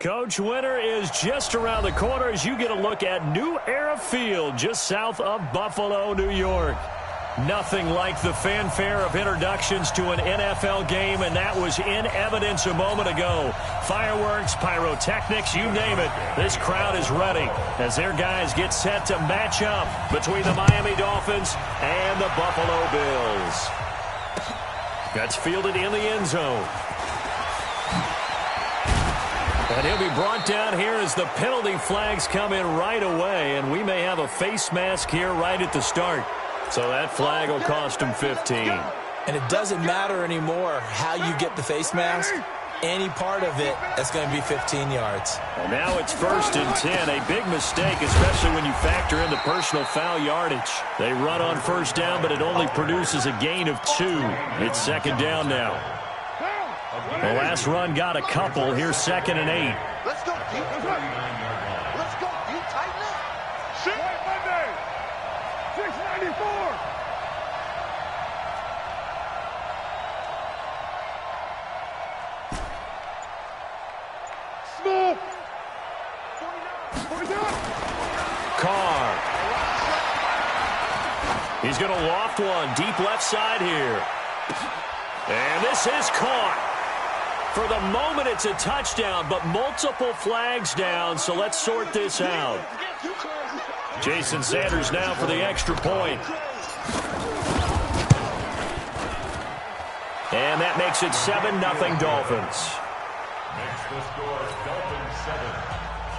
Coach, winter is just around the corner as you get a look at New Era Field just south of Buffalo, New York. Nothing like the fanfare of introductions to an NFL game, and that was in evidence a moment ago. Fireworks, pyrotechnics, you name it. This crowd is ready as their guys get set to match up between the Miami Dolphins and the Buffalo Bills. That's fielded in the end zone. And he'll be brought down here as the penalty flags come in right away, and we may have a face mask here right at the start. So that flag will cost him 15. And it doesn't matter anymore how you get the face mask. Any part of it, that's going to be 15 yards. And now it's 1st and 10. A big mistake, especially when you factor in the personal foul yardage. They run on 1st down, but it only produces a gain of 2. It's 2nd down now. The last run got a couple. Here's 2nd and 8. Let's go deep. Let's go deep, tighten up. Shit. Monday. 694. Small. 49. Carr. He's going to loft one deep left side here. And this is caught. For the moment, it's a touchdown, but multiple flags down, so let's sort this out. Jason Sanders now for the extra point. And that makes it 7-0 Dolphins. Makes the score Dolphins 7,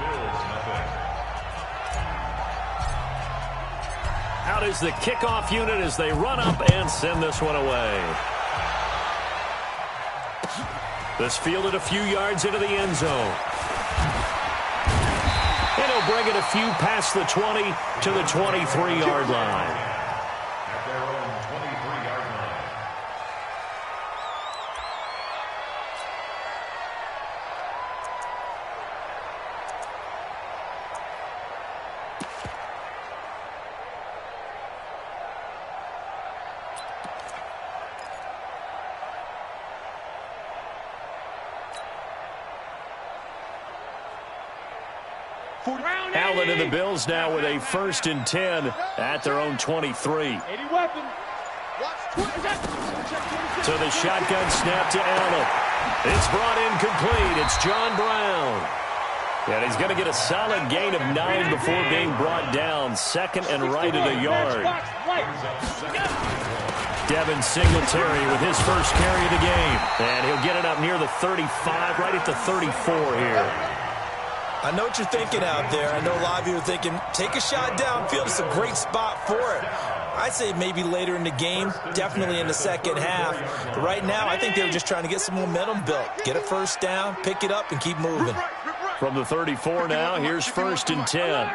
Bills nothing. Out is the kickoff unit as they run up and send this one away. This fielded a few yards into the end zone. And he'll bring it a few past the 20 to the 23-yard line. At their own 23-yard line. Allen and the Bills now with a 1st and 10 at their own 23. So the shotgun snap to Allen. It's brought in complete. It's John Brown. And he's going to get a solid gain of 9 before being brought down. 2nd and right at a yard. Devin Singletary with his first carry of the game. And he'll get it up near the 35, right at the 34 here. I know what you're thinking out there. I know a lot of you are thinking, take a shot downfield. It's a great spot for it. I'd say maybe later in the game, definitely in the second half. But right now, I think they were just trying to get some momentum built. Get a 1st down, pick it up, and keep moving. From the 34 now, here's 1st and 10.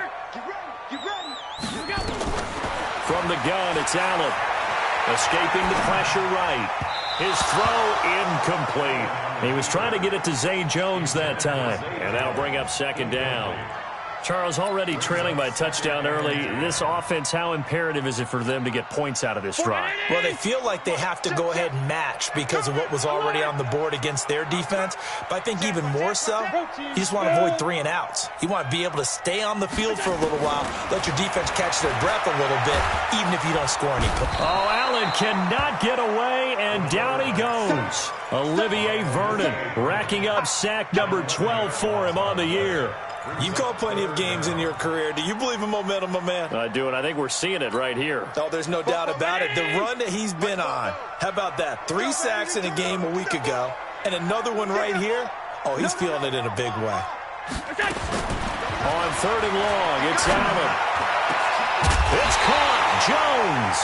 From the gun, it's Allen. Escaping the pressure right. His throw incomplete. He was trying to get it to Zay Jones that time. And that'll bring up 2nd down. Charles, already trailing by a touchdown early. This offense, how imperative is it for them to get points out of this drive? Well, they feel like they have to go ahead and match because of what was already on the board against their defense. But I think even more so, you just want to avoid 3 and outs. You want to be able to stay on the field for a little while, let your defense catch their breath a little bit, even if you don't score any points. Oh, Allen cannot get away, and down he goes. Olivier Vernon racking up sack number 12 for him on the year. You've called plenty of games in your career. Do you believe in momentum, my man? I do, and I think we're seeing it right here. Oh, there's no doubt about it. The run that he's been on. How about that? 3 sacks in a game a week ago, and another one right here. Oh, he's feeling it in a big way. On 3rd and long, it's Allen. It's caught. Jones.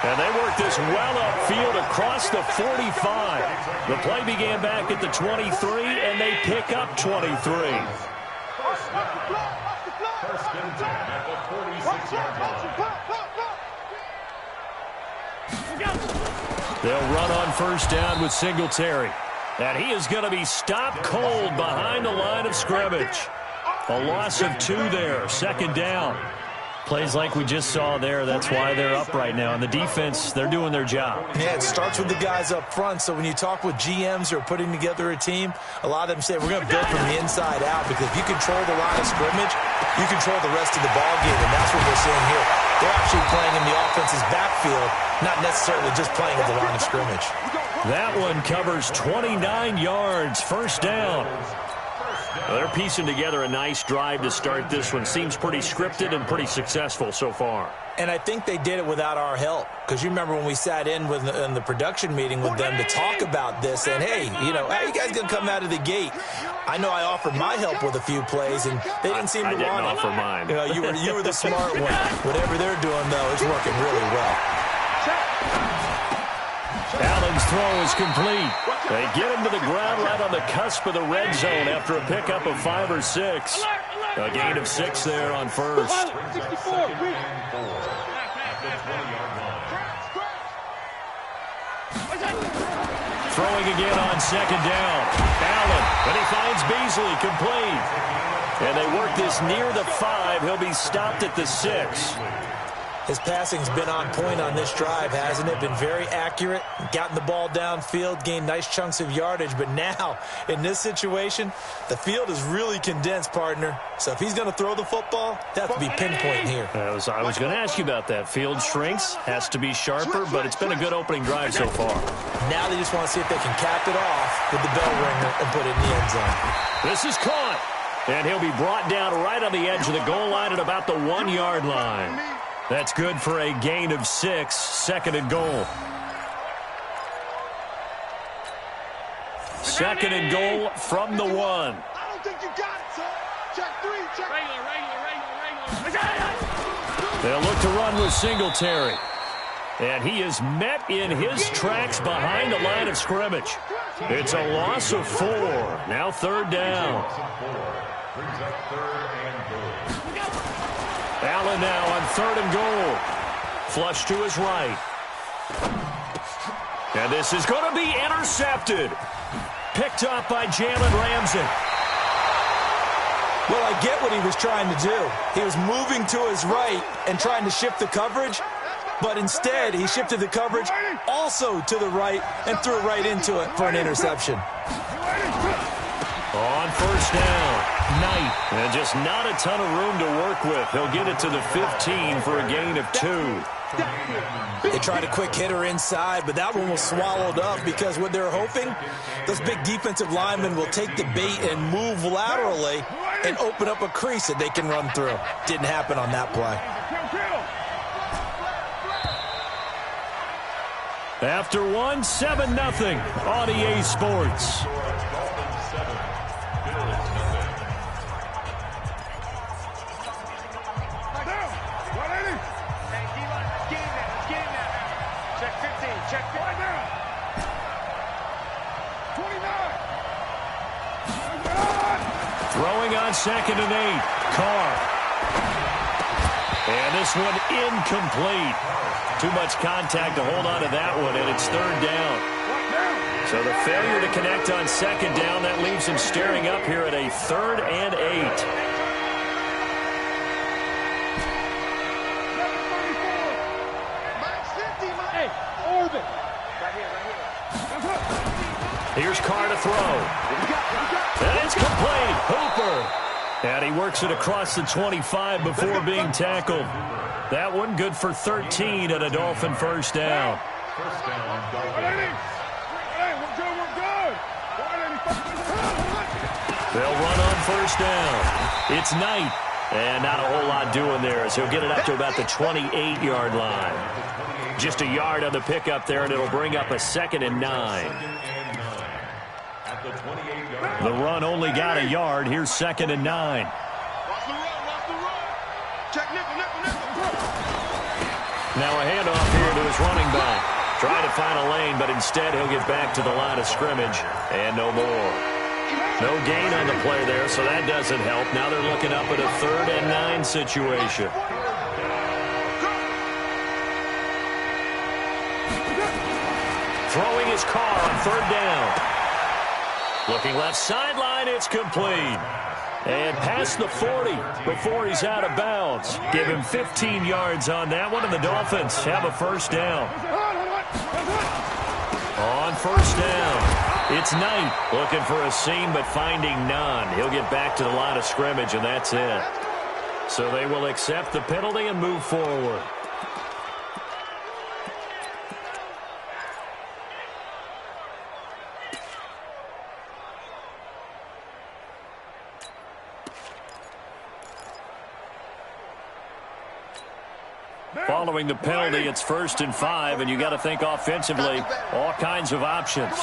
And they work this well upfield across the 45. The play began back at the 23, and they pick up 23. 1st and 10 at the 46-yard line. They'll run on 1st down with Singletary. And he is going to be stopped cold behind the line of scrimmage. A loss of 2 there, 2nd down. Plays like we just saw there, that's why they're up right now. And the defense, they're doing their job. Yeah, it starts with the guys up front. So when you talk with GMs who are putting together a team, a lot of them say we're going to build from the inside out, because if you control the line of scrimmage, you control the rest of the ball game, and that's what we're seeing here. They're actually playing in the offense's backfield, not necessarily just playing at the line of scrimmage. That one covers 29 yards, first down. Well, they're piecing together a nice drive to start this one. Seems pretty scripted and pretty successful so far. And I think they did it without our help, because you remember when we sat in the production meeting with them to talk about this, and hey, you know, how are you guys going to come out of the gate? I know I offered my help with a few plays, and they didn't seem to want it. I didn't offer mine. You know, you were the smart one. Whatever they're doing, though, is working really well. Allen's throw is complete. They get him to the ground right on the cusp of the red zone after a pickup of 5 or 6. A gain of 6 there on first. Throwing again on second down. Allen, but he finds Beasley complete. And they work this near the 5. He'll be stopped at the 6. His passing's been on point on this drive, hasn't it? Been very accurate, gotten the ball downfield, gained nice chunks of yardage. But now, in this situation, the field is really condensed, partner. So if he's going to throw the football, that has to be pinpoint here. I was going to ask you about that. Field shrinks, has to be sharper, but it's been a good opening drive so far. Now they just want to see if they can cap it off with the bell ringer and put it in the end zone. This is caught, and he'll be brought down right on the edge of the goal line at about the 1-yard line. That's good for a gain of 6, second and goal. Second and goal from the 1. I don't think you got it, son. Check 3, check. Regular. They'll look to run with Singletary. And he is met in his tracks behind the line of scrimmage. It's a loss of 4. Now third down. Brings up third and goal. Allen now on third and goal. Flush to his right. And this is going to be intercepted. Picked up by Jalen Ramsey. Well, I get what he was trying to do. He was moving to his right and trying to shift the coverage, but instead he shifted the coverage also to the right and threw right into it for an interception. On first down, Knight. And just not a ton of room to work with. He'll get it to the 15 for a gain of 2. They tried a quick hitter inside, but that one was swallowed up because what they're hoping, those big defensive linemen will take the bait and move laterally and open up a crease that they can run through. Didn't happen on that play. After 1, 7-0 on EA Sports. Throwing on second and 8. Carr. And this one incomplete. Too much contact to hold on to that one, and it's third down. So the failure to connect on second down, that leaves him staring up here at a third and 8. Here's Carr to throw. And it's complete. Hooper. And he works it across the 25 before being tackled. That one good for 13 at a Dolphin first down. First down, Dolphins. They'll run on first down. It's Knight. And not a whole lot doing there as he'll get it up to about the 28-yard line. Just a yard on the pickup there, and it'll bring up a 2nd and 9. The run only got a yard. Here's 2nd and 9. Now a handoff here to his running back. Trying to find a lane, but instead he'll get back to the line of scrimmage. And no more. No gain on the play there, so that doesn't help. Now they're looking up at a 3rd and 9 situation. Throwing his Carr on third down. Looking left sideline, it's complete. And past the 40 before he's out of bounds. Give him 15 yards on that one, and the Dolphins have a first down. On first down, it's Knight looking for a seam but finding none. He'll get back to the line of scrimmage, and that's it. So they will accept the penalty and move forward. Following the penalty, it's 1st and 5, and you got to think offensively, all kinds of options.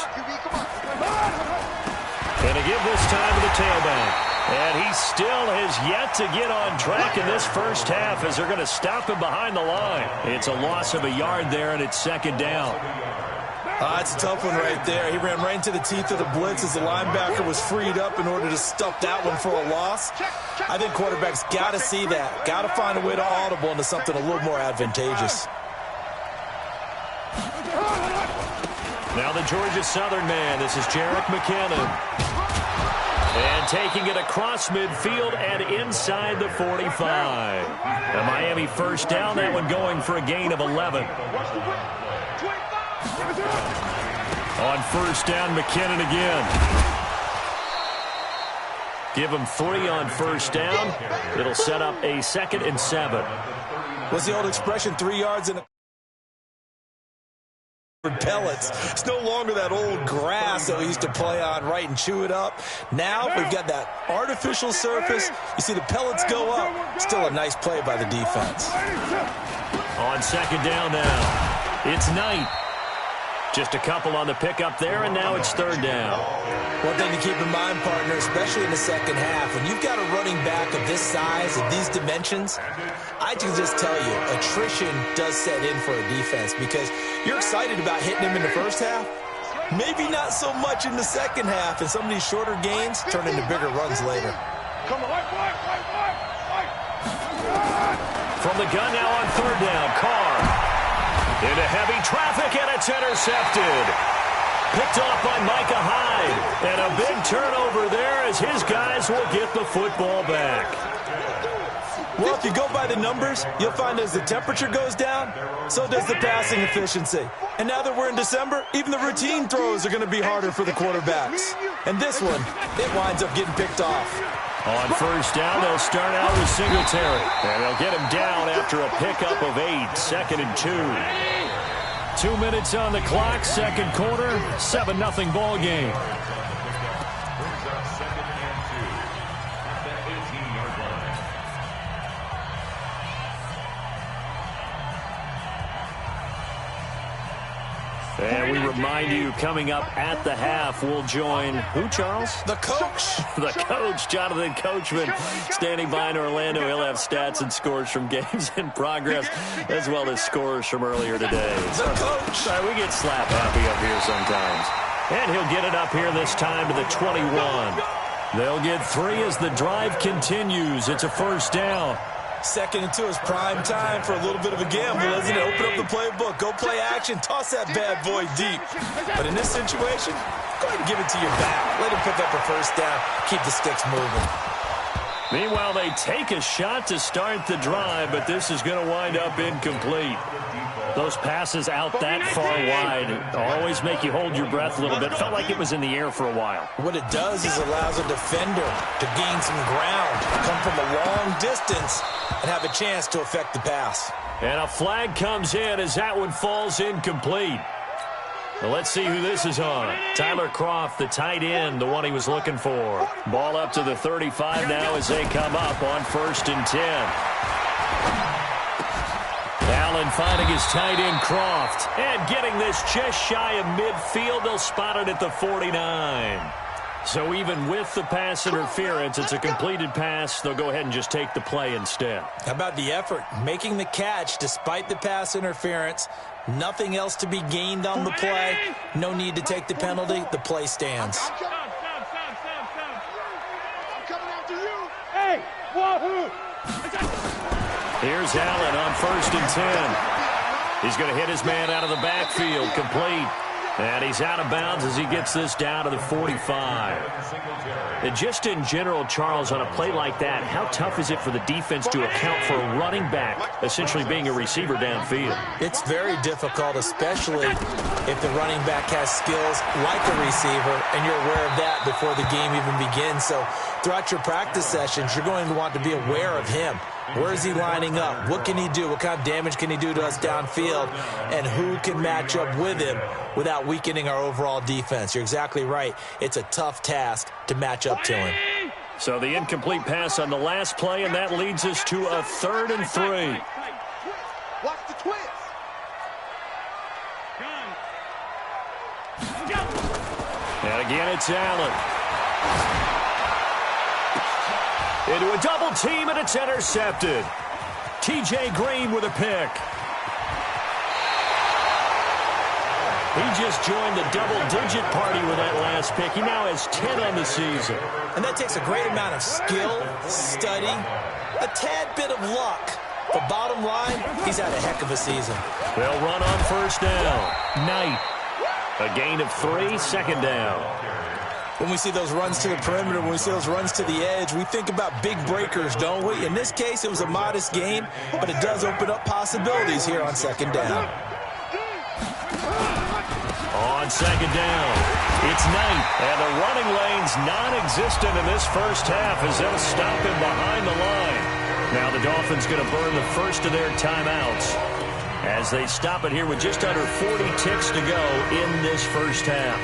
Going to give this time to the tailback. And he still has yet to get on track in this first half as they're going to stop him behind the line. It's a loss of a yard there, and it's 2nd down. It's a tough one right there. He ran right into the teeth of the blitz as the linebacker was freed up in order to stuff that one for a loss. I think quarterbacks got to see that. Got to find a way to audible into something a little more advantageous. Now the Georgia Southern man. This is Jerick McKinnon. And taking it across midfield and inside the 45. The Miami first down, that one going for a gain of 11. On first down, McKinnon again. Give him 3 on first down. It'll set up a 2nd and 7. What's the old expression? 3 yards in a pellets. It's no longer that old grass that we used to play on, right, and chew it up. Now we've got that artificial surface. You see the pellets go up. Still a nice play by the defense. On 2nd down now, it's Knight. Just a couple on the pickup there, and now it's 3rd down. One thing to keep in mind, partner, especially in the second half, when you've got a running back of this size, of these dimensions, I can just tell you, attrition does set in for a defense because you're excited about hitting him in the first half. Maybe not so much in the second half, and some of these shorter gains turn into bigger runs later. From the gun now on 3rd down, Carr. Into heavy traffic, and it's intercepted. Picked off by Micah Hyde. And a big turnover there as his guys will get the football back. Well, if you go by the numbers, you'll find as the temperature goes down, so does the passing efficiency. And now that we're in December, even the routine throws are going to be harder for the quarterbacks. And this one, it winds up getting picked off. On first down, they'll start out with Singletary. And they'll get him down after a pickup of 8, 2nd and 2. 2 minutes on the clock, second quarter, 7-0 ball game. And we remind you, coming up at the half, we'll join who, Charles? The coach. The coach, Jonathan Coachman, standing by in Orlando. He'll have stats and scores from games in progress, as well as scores from earlier today. The coach. Sorry, we get slap happy up here sometimes. And he'll get it up here this time to the 21. They'll get 3 as the drive continues. It's a first down. 2nd and 2 is prime time for a little bit of a gamble, isn't it? Open up the playbook, go play action, toss that bad boy deep. But in this situation, go ahead and give it to your back. Let him pick up a first down, keep the sticks moving. Meanwhile, they take a shot to start the drive, but this is going to wind up incomplete. Those passes out that far wide always make you hold your breath a little bit. Felt like it was in the air for a while. What it does is allows a defender to gain some ground, come from a long distance, and have a chance to affect the pass. And a flag comes in as that one falls incomplete. Well, let's see who this is on. Tyler Kroft, the tight end, the one he was looking for. Ball up to the 35 now as they come up on 1st and 10. Allen finding his tight end, Kroft, and getting this just shy of midfield. They'll spot it at the 49. So even with the pass interference, it's a completed pass. They'll go ahead and just take the play instead. How about the effort? Making the catch despite the pass interference. Nothing else to be gained on the play. No need to take the penalty. The play stands. I'm coming after you. Hey, wahoo! Here's Allen on 1st and 10. He's going to hit his man out of the backfield. Complete. And he's out of bounds as he gets this down to the 45. And just in general, Charles, on a play like that, how tough is it for the defense to account for a running back essentially being a receiver downfield? It's very difficult, especially if the running back has skills like a receiver, and you're aware of that before the game even begins. So throughout your practice sessions, you're going to want to be aware of him. Where is he lining up? What can he do? What kind of damage can he do to us downfield? And who can match up with him without weakening our overall defense? You're exactly right. It's a tough task to match up to him. So the incomplete pass on the last play, and that leads us to a 3rd and 3. Watch the twist. And again, it's Allen. Into a double team, and it's intercepted. T.J. Green with a pick. He just joined the double-digit party with that last pick. He now has 10 on the season. And that takes a great amount of skill, study, a tad bit of luck. But bottom line, he's had a heck of a season. They'll run on first down. Knight. A gain of 3, second down. When we see those runs to the perimeter, when we see those runs to the edge, we think about big breakers, don't we? In this case, it was a modest gain, but it does open up possibilities here on second down. On second down, it's Knight, and the running lane's non-existent in this first half as they'll stop him behind the line. Now the Dolphins going to burn the first of their timeouts as they stop it here with just under 40 ticks to go in this first half.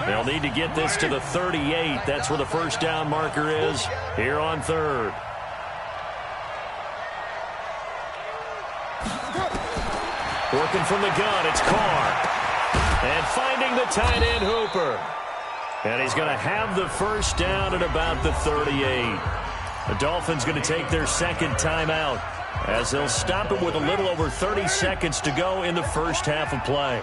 They'll need to get this to the 38. That's where the first down marker is here on 3rd. Working from the gun, it's Carr. And finding the tight end, Hooper. And he's going to have the first down at about the 38. The Dolphins going to take their second timeout as they'll stop it with a little over 30 seconds to go in the first half of play.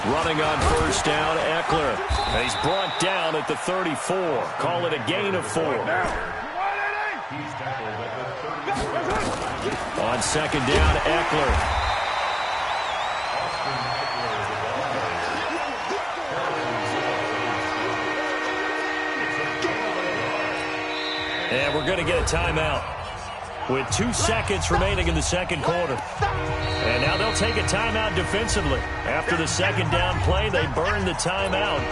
Running on first down, Eckler. He's brought down at the 34. Call it a gain of 4. On second down, Eckler. And we're going to get a timeout with 2 seconds remaining in the second quarter. And now they'll take a timeout defensively. After the second down play, they burn the timeout,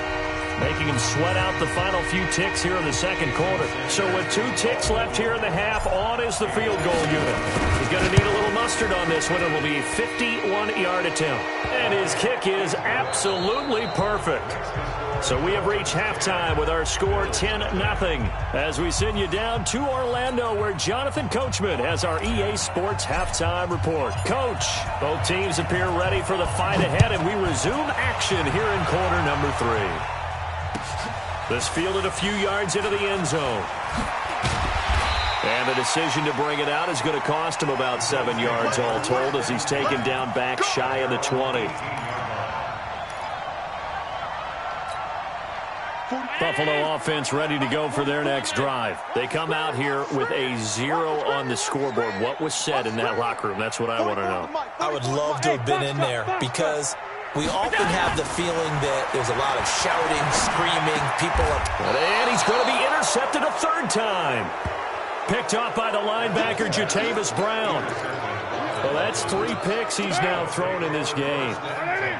making them sweat out the final few ticks here in the second quarter. So with 2 ticks left here in the half, on is the field goal unit. He's going to need a little mustard on this one. It will be a 51-yard attempt. And his kick is absolutely perfect. So we have reached halftime with our score 10-0 as we send you down to Orlando where Jonathan Coachman has our EA Sports halftime report. Coach, both teams appear ready for the fight ahead, and we resume action here in quarter number 3. This fielded a few yards into the end zone. And the decision to bring it out is going to cost him about 7 yards all told as he's taken down back shy of the 20. Buffalo offense ready to go for their next drive. They come out here with a 0 on the scoreboard. What was said in that locker room? That's what I want to know. I would love to have been in there because we often have the feeling that there's a lot of shouting, screaming, people up. And he's going to be intercepted a 3rd time. Picked up by the linebacker, Jatavis Brown. Well, that's 3 picks he's now thrown in this game.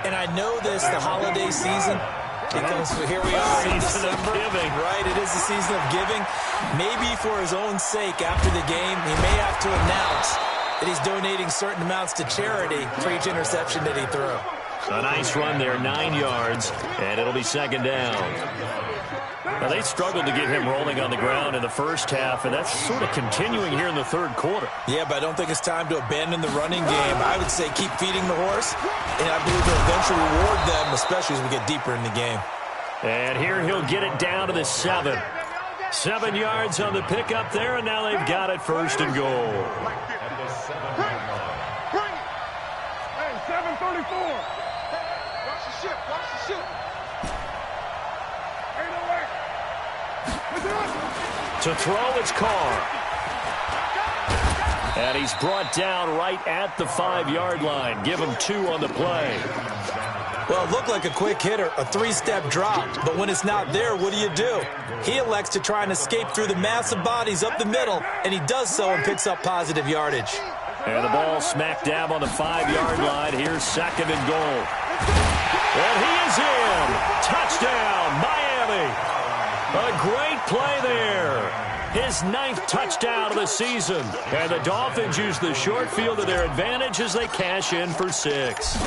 And I know this, the holiday season, because here we are in December, right? It is the season of giving. Maybe for his own sake, after the game, he may have to announce that he's donating certain amounts to charity for each interception that he threw. A nice run there, 9 yards, and it'll be second down. Now, they struggled to get him rolling on the ground in the first half, and that's sort of continuing here in the third quarter. Yeah, but I don't think it's time to abandon the running game. I would say keep feeding the horse, and I believe they'll eventually reward them, especially as we get deeper in the game. And here he'll get it down to the 7. 7 yards on the pickup there, and now they've got it first and goal. Hey, 734. Watch the ship, watch the ship. To throw, it's Carr. And he's brought down right at the 5-yard line. Give him 2 on the play. Well, it looked like a quick hitter, a 3-step drop. But when it's not there, what do? He elects to try and escape through the massive bodies up the middle, and he does so and picks up positive yardage. And the ball smack dab on the 5-yard line. Here's 2nd and goal. And he is in. Touchdown, Miami. A great play there. His 9th touchdown of the season. And the Dolphins use the short field to their advantage as they cash in for 6.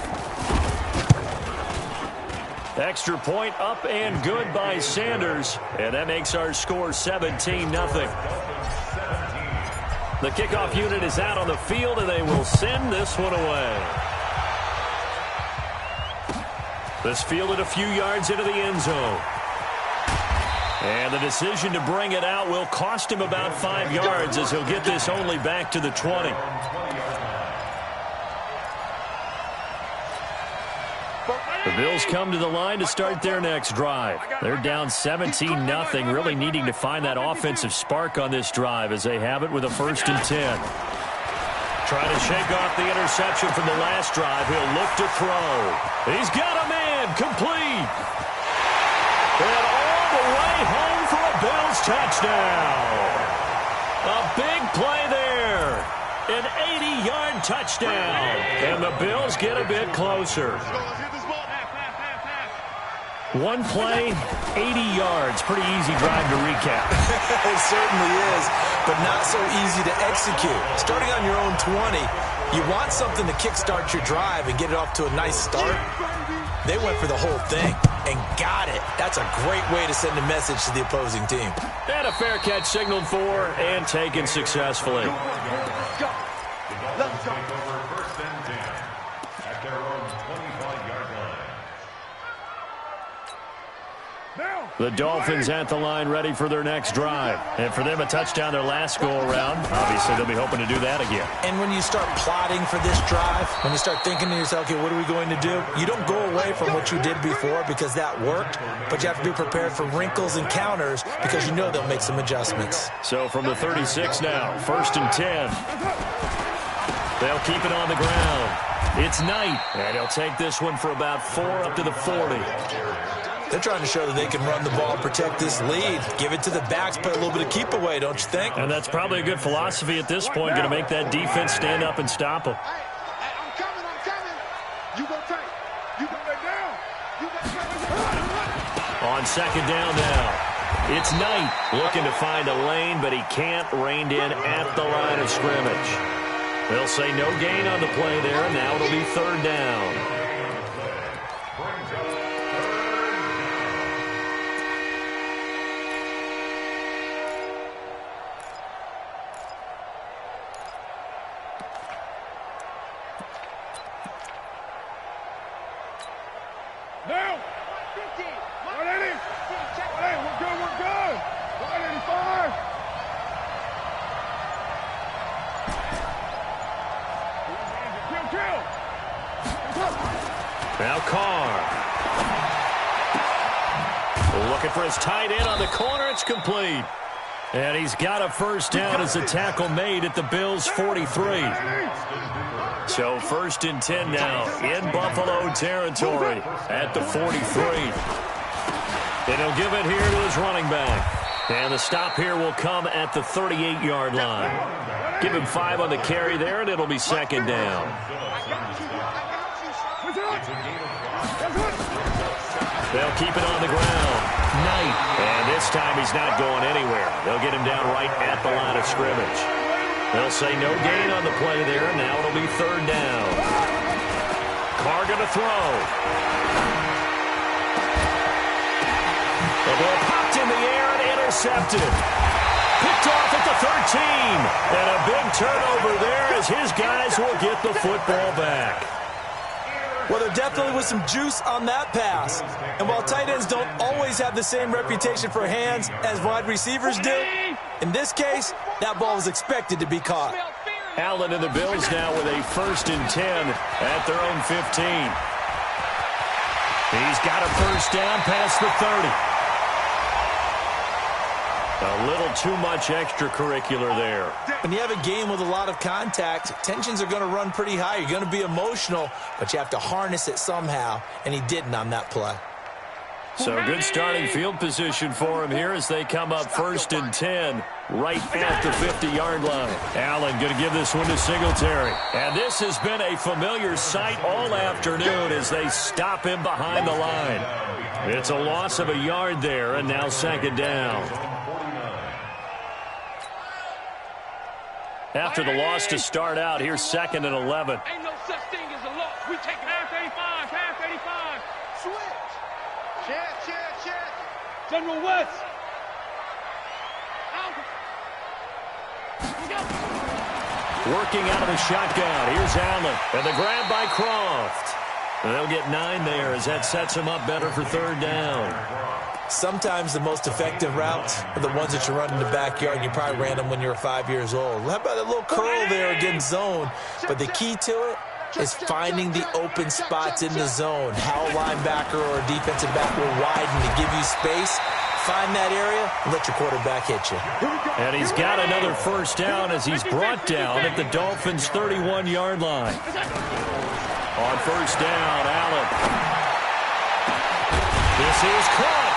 Extra point up and good by Sanders. And that makes our score 17-0. The kickoff unit is out on the field, and they will send this one away. This fielded a few yards into the end zone. And the decision to bring it out will cost him about 5 yards as he'll get this only back to the 20. The Bills come to the line to start their next drive. They're down 17-0, really needing to find that offensive spark on this drive as they have it with a 1st and 10. Trying to shake off the interception from the last drive. He'll look to throw. He's got a man complete. And all the way home for a Bills touchdown. A big play there. An 80-yard touchdown. And the Bills get a bit closer. One play, 80 yards. Pretty easy drive to recap. It certainly is, but not so easy to execute. Starting on your own 20, you want something to kickstart your drive and get it off to a nice start. They went for the whole thing and got it. That's a great way to send a message to the opposing team. And a fair catch signaled for and taken successfully. Let's go. Over 1st and 10 at their own 25-yard line. The Dolphins at the line ready for their next drive. And for them, a touchdown their last go-around. Obviously, they'll be hoping to do that again. And when you start plotting for this drive, when you start thinking to yourself, okay, what are we going to do? You don't go away from what you did before because that worked, but you have to be prepared for wrinkles and counters because you know they'll make some adjustments. So from the 36 now, 1st and 10. They'll keep it on the ground. It's Knight, and he'll take this one for about 4 up to the 40. They're trying to show that they can run the ball, protect this lead, give it to the backs, play a little bit of keep away, don't you think? And that's probably a good philosophy at this point, going to make that defense stand up and stop them. I'm coming. You go tight. You go right down. You go On 2nd down now, it's Knight looking to find a lane, but he can't, reined in at the line of scrimmage. They'll say no gain on the play there, and now it'll be 3rd down. Now. 180. 180. We're good. 185. Kill. Now Carr. Looking for his tight end on the corner. It's complete. And he's got a 1st down as the tackle made at the Bills' 43. So 1st and 10 now in Buffalo territory at the 43. And he'll give it here to his running back. And the stop here will come at the 38-yard line. Give him 5 on the carry there, and it'll be 2nd down. They'll keep it on the ground. Knight. And this time he's not going anywhere. They'll get him down right at the line of scrimmage. They'll say no gain on the play there. Now it'll be 3rd down. Carr going to throw. The ball popped in the air and intercepted. Picked off at the 13. And a big turnover there as his guys will get the football back. Well, there definitely was some juice on that pass. And while tight ends don't always have the same reputation for hands as wide receivers do, in this case, that ball was expected to be caught. Allen and the Bills now with a 1st and 10 at their own 15. He's got a 1st down past the 30. A little too much extracurricular there. When you have a game with a lot of contact, tensions are going to run pretty high. You're going to be emotional, but you have to harness it somehow, and he didn't on that play. So good starting field position for him here as they come up 1st and 10 right at the 50-yard line. Allen going to give this one to Singletary. And this has been a familiar sight all afternoon as they stop him behind the line. It's a loss of a yard there, and now 2nd down. After the loss to start out, here's 2nd and 11. Ain't no such thing as a loss. We take half 35, half 35. Switch. Check. General West. Working out of the shotgun. Here's Allen. And the grab by Croft. And they'll get 9 there as that sets him up better for 3rd down. Sometimes the most effective routes are the ones that you run in the backyard. You probably ran them when you were 5 years old. How about a little curl there against zone? But the key to it is finding the open spots in the zone. How a linebacker or a defensive back will widen to give you space. Find that area and let your quarterback hit you. And he's got another 1st down as he's brought down at the Dolphins' 31-yard line. On 1st down, Allen. This is caught.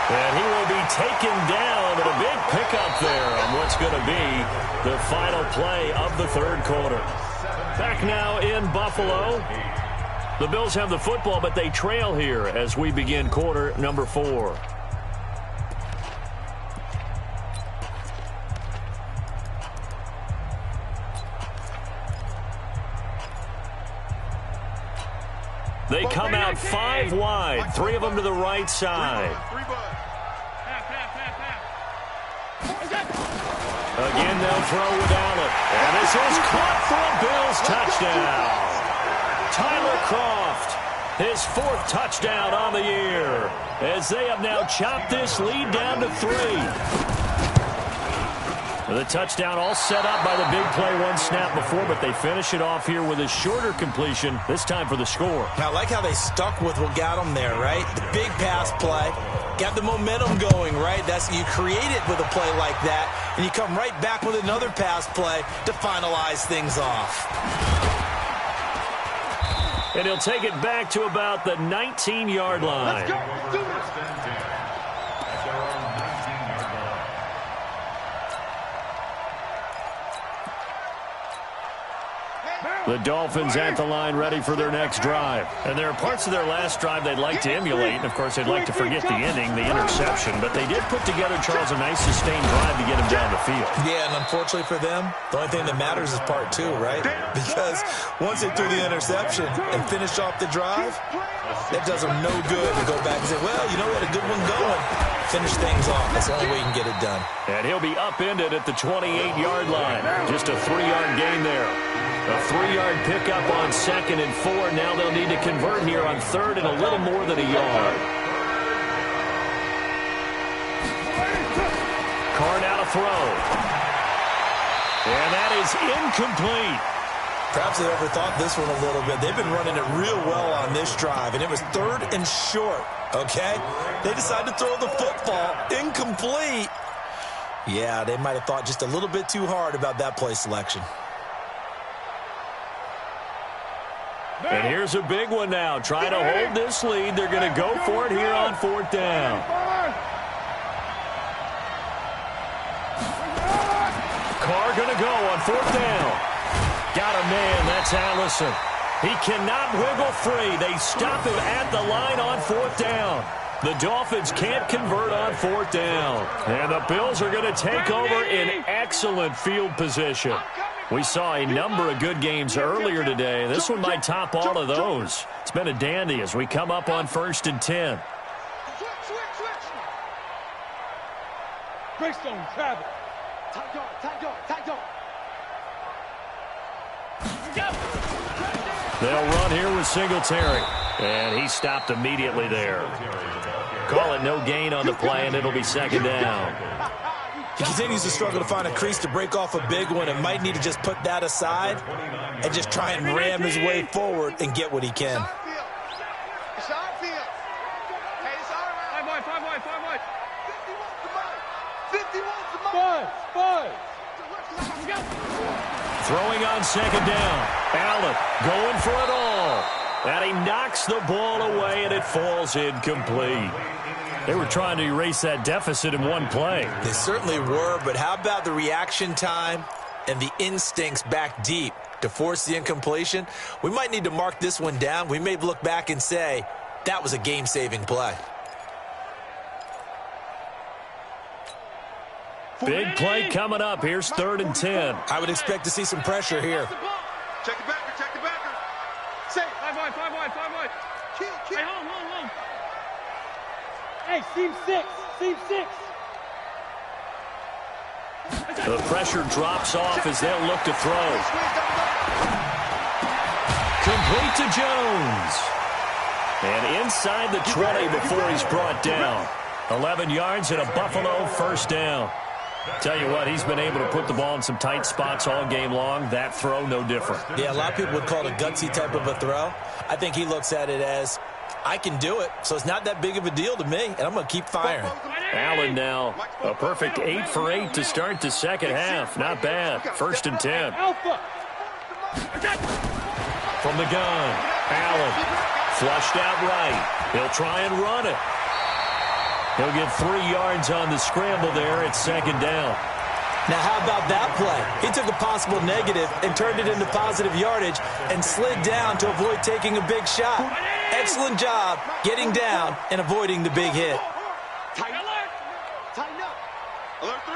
And he will be taken down at a big pickup there on what's going to be the final play of the 3rd quarter. Back now in Buffalo. The Bills have the football, but they trail here as we begin quarter number 4. They come out 5 wide, 3 of them to the right side. Again, they'll throw with Allen. And this is caught for a Bills touchdown. Tyler Croft, his 4th touchdown on the year, as they have now chopped this lead down to 3. The touchdown all set up by the big play 1 snap before, but they finish it off here with a shorter completion, this time for the score. Now, I like how they stuck with what got them there, right? The big pass play, got the momentum going, right? You create it with a play like that, and you come right back with another pass play to finalize things off. And he'll take it back to about the 19-yard line. Let's go. Let's do this. The Dolphins at the line ready for their next drive. And there are parts of their last drive they'd like to emulate. And, of course, they'd like to forget the ending, the interception. But they did put together, Charles, a nice sustained drive to get him down the field. Yeah, and unfortunately for them, the only thing that matters is part 2, right? Because once they threw the interception and finished off the drive, that does them no good to go back and say, well, you know what, a good one going. Finish things off. That's the only way you can get it done. And he'll be upended at the 28-yard line. Just a 3-yard gain there. A 3-yard pickup on 2nd and 4. Now they'll need to convert here on 3rd and a little more than a yard. Carr now to throw. And that is incomplete. Perhaps they overthought this one a little bit. They've been running it real well on this drive, and it was 3rd and short, okay? They decided to throw the football incomplete. Yeah, they might have thought just a little bit too hard about that play selection. And here's a big one now. Trying to hold this lead. They're going to go for it here on 4th down. Carr going to go on 4th down. Got a man. That's Allison. He cannot wiggle free. They stop him at the line on 4th down. The Dolphins can't convert on 4th down. And the Bills are going to take over in excellent field position. We saw a number of good games earlier today. This one might top all of those. It's been a dandy as we come up on 1st and 10. Greystone, travel. Tight guard. They'll run here with Singletary. And he stopped immediately there. Call it no gain on the play, and it'll be 2nd down. He continues to struggle to find a crease to break off a big one and might need to just put that aside and just try and ram his way forward and get what he can. It's our field. Hey, it's all right. 5 wide. 50 Throwing on second down. Allen going for it all. And he knocks the ball away, and it falls incomplete. They were trying to erase that deficit in one play. They certainly were, but how about the reaction time and the instincts back deep to force the incompletion? We might need to mark this one down. We may look back and say, that was a game-saving play. Big play coming up. Here's 3rd and 10. I would expect to see some pressure here. Check the backer, check the backer. Say, 5 wide. kill. Hey, home. Hey, seam 6. The pressure drops off as they'll look to throw. Complete to Jones. And inside the 20 before he's brought down. 11 yards and a Buffalo first down. Tell you what, he's been able to put the ball in some tight spots all game long. That throw, no different. Yeah, a lot of people would call it a gutsy type of a throw. I think he looks at it as, I can do it, so it's not that big of a deal to me, and I'm going to keep firing. Allen now, a perfect 8 for 8 to start the second half. Not bad. 1st and 10. Alpha. From the gun, Allen flushed out right. He'll try and run it. He'll get 3 yards on the scramble there at 2nd down. Now, how about that play? He took a possible negative and turned it into positive yardage and slid down to avoid taking a big shot. Excellent job getting down and avoiding the big hit. Tighten up. Alert 3.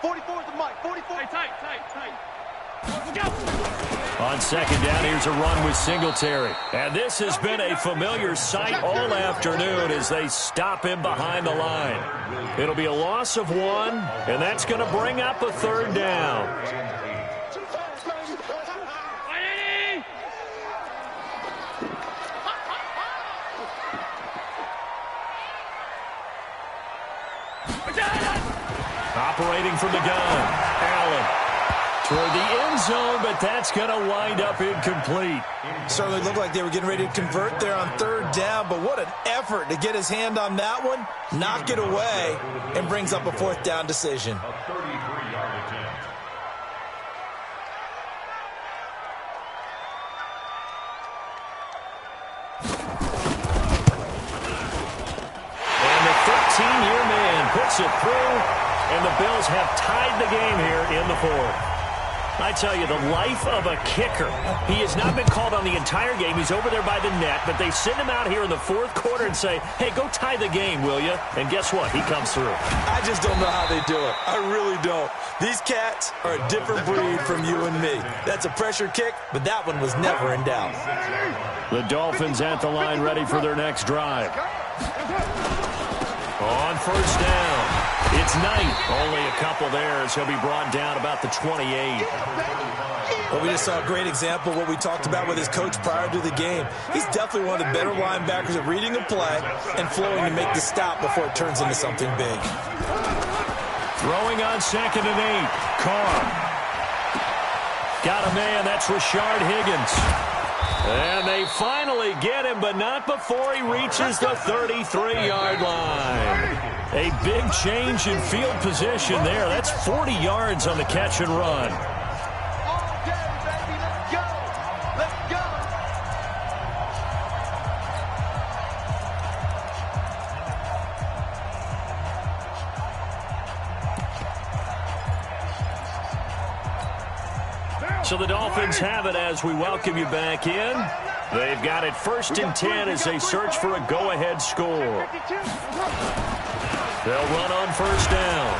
44 is the mic. 44. Hey, tight. Let's go. On 2nd down, here's a run with Singletary. And this has been a familiar sight all afternoon as they stop him behind the line. It'll be a loss of 1, and that's going to bring up a 3rd down. Operating from the gun, Allen. Toward the end zone, but that's going to wind up incomplete. Certainly looked like they were getting ready to convert there on 3rd down, but what an effort to get his hand on that one, knock it away, and brings up a 4th down decision. A 33-yard attempt. And the 13-year man puts it through, and the Bills have tied the game here in the 4th. I tell you, the life of a kicker. He has not been called on the entire game. He's over there by the net, but they send him out here in the 4th quarter and say, hey, go tie the game, will you? And guess what? He comes through. I just don't know how they do it. I really don't. These cats are a different breed from you and me. That's a pressure kick, but that one was never in doubt. The Dolphins at the line ready for their next drive. On 1st down. It's Knight. Only a couple there as he'll be brought down about the 28. Well, we just saw a great example of what we talked about with his coach prior to the game. He's definitely one of the better linebackers at reading a play and flowing to make the stop before it turns into something big. Throwing on 2nd and 8. Carr. Got a man. That's Rashard Higgins. And they finally get him, but not before he reaches the 33-yard line. A big change in field position there. That's 40 yards on the catch and run. All day, baby. Let's go. So the Dolphins have it as we welcome you back in. They've got it 1st and 10 as they search for a go-ahead score. They'll run on 1st down.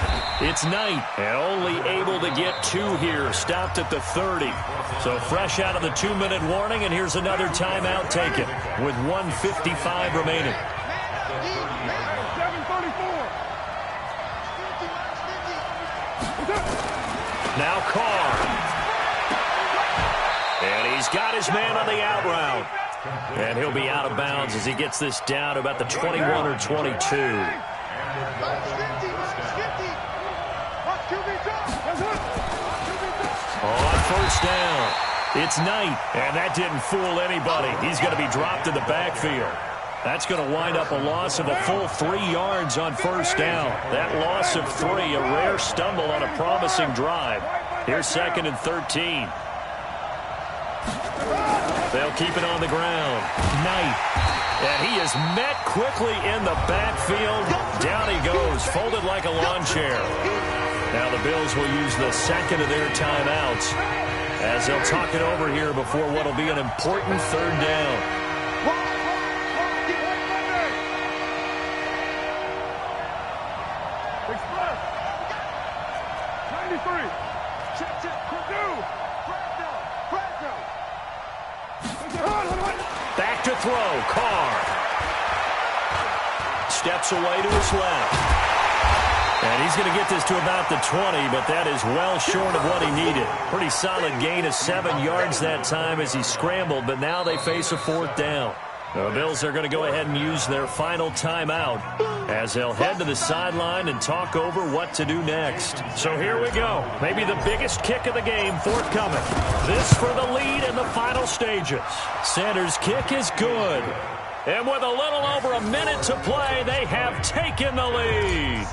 It's Knight, and only able to get 2 here, stopped at the 30. So fresh out of the 2-minute warning, and here's another timeout taken with 1:55 remaining. 7:34. Now Carr. And he's got his man on the out route. And he'll be out of bounds as he gets this down to about the 21 or 22. On 1st down, It's Knight, and that didn't fool anybody. He's going to be dropped in the backfield. That's going to wind up a loss of a full 3 yards on first down. That loss of 3, a rare stumble on a promising drive. Here's 2nd and 13. They'll keep it on the ground. Knight. And he is met quickly in the backfield. Down he goes, folded like a lawn chair. Now the Bills will use the second of their timeouts as they'll talk it over here before what will be an important 3rd down. Back to throw, Carr. Steps away to his left. And he's going to get this to about the 20, but that is well short of what he needed. Pretty solid gain of 7 yards that time as he scrambled, but now they face a 4th down. The Bills are going to go ahead and use their final timeout as they'll head to the sideline and talk over what to do next. So here we go. Maybe the biggest kick of the game forthcoming. This for the lead in the final stages. Sanders' kick is good. And with a little over a minute to play, they have taken the lead.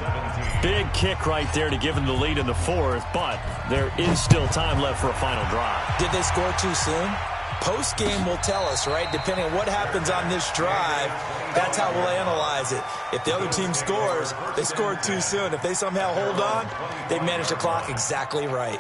Big kick right there to give them the lead in the 4th, but there is still time left for a final drive. Did they score too soon? Post-game will tell us, right? Depending on what happens on this drive, that's how we'll analyze it. If the other team scores, they scored too soon. If they somehow hold on, they manage the clock exactly right.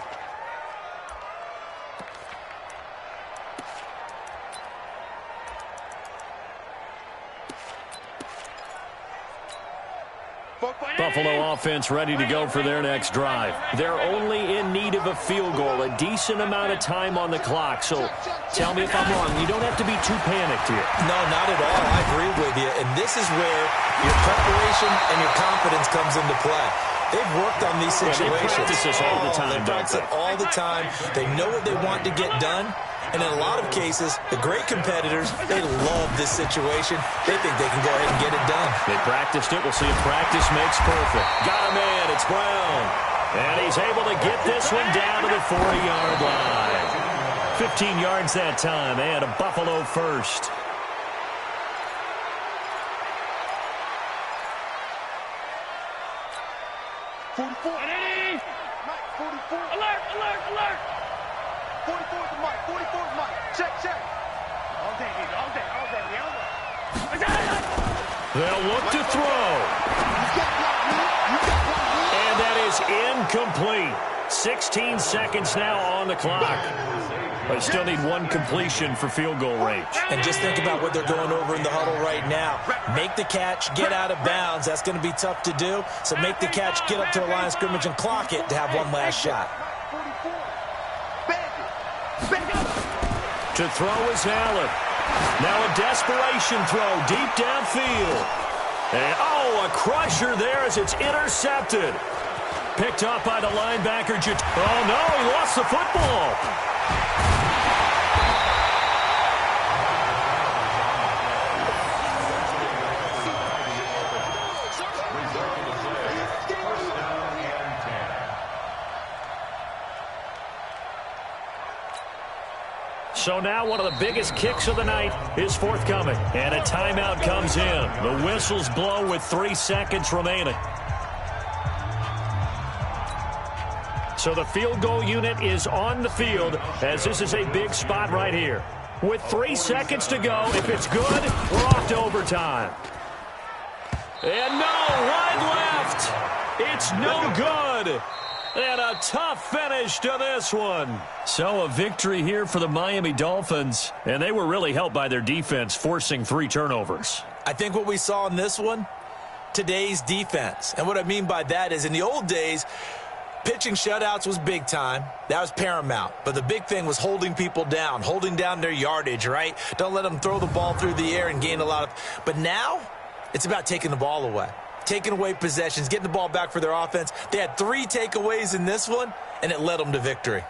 Buffalo offense ready to go for their next drive. They're only in need of a field goal, a decent amount of time on the clock. So tell me if I'm wrong. You don't have to be too panicked here. No, not at all. I agree with you. And this is where your preparation and your confidence comes into play. They've worked on these situations. They practice this all the time. They practice it all the time. They know what they want to get done. And in a lot of cases, the great competitors, they love this situation. They think they can go ahead and get it done. They practiced it. We'll see if practice makes perfect. Got a man. It's Brown. And he's able to get this one down to the 40-yard line. 15 yards that time, and a Buffalo first. Alert, alert, alert! 44 is the mic. 44 is the mic. Check, check. All day, all day, all day, all day. They'll look to throw. And that is incomplete. 16 seconds now on the clock. They still need one completion for field goal range. And just think about what they're going over in the huddle right now. Make the catch, get out of bounds. That's going to be tough to do. So make the catch, get up to the line of scrimmage, and clock it to have one last shot. To throw is Allen. Now a desperation throw deep downfield. And, a crusher there as it's intercepted. Picked up by the linebacker. Oh, no, he lost the football. So now one of the biggest kicks of the night is forthcoming. And a timeout comes in. The whistles blow with 3 seconds remaining. So the field goal unit is on the field as this is a big spot right here. With 3 seconds to go, if it's good, we're off to overtime. And no, wide left. It's no good. And a tough finish to this one. So a victory here for the Miami Dolphins. And they were really helped by their defense, forcing 3 turnovers. I think what we saw in this one, today's defense. And what I mean by that is in the old days, pitching shutouts was big time. That was paramount. But the big thing was holding people down, holding down their yardage, right? Don't let them throw the ball through the air and gain a lot of. But now, it's about taking the ball away. Taking away possessions, getting the ball back for their offense. They had 3 takeaways in this one, and it led them to victory.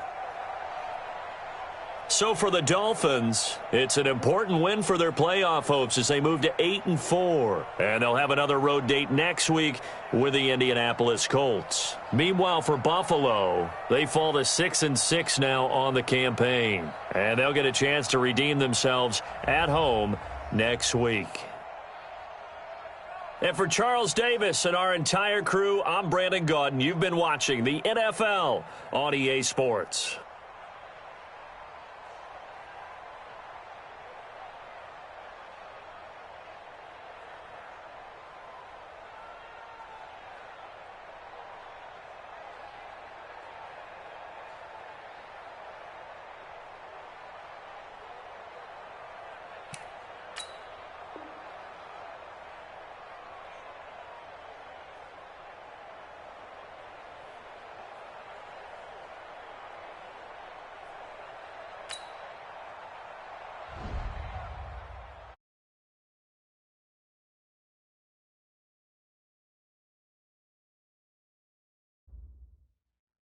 So for the Dolphins, it's an important win for their playoff hopes as they move to 8-4. And they'll have another road date next week with the Indianapolis Colts. Meanwhile, for Buffalo, they fall to 6-6 now on the campaign. And they'll get a chance to redeem themselves at home next week. And for Charles Davis and our entire crew, I'm Brandon Gaudin. You've been watching the NFL on EA Sports.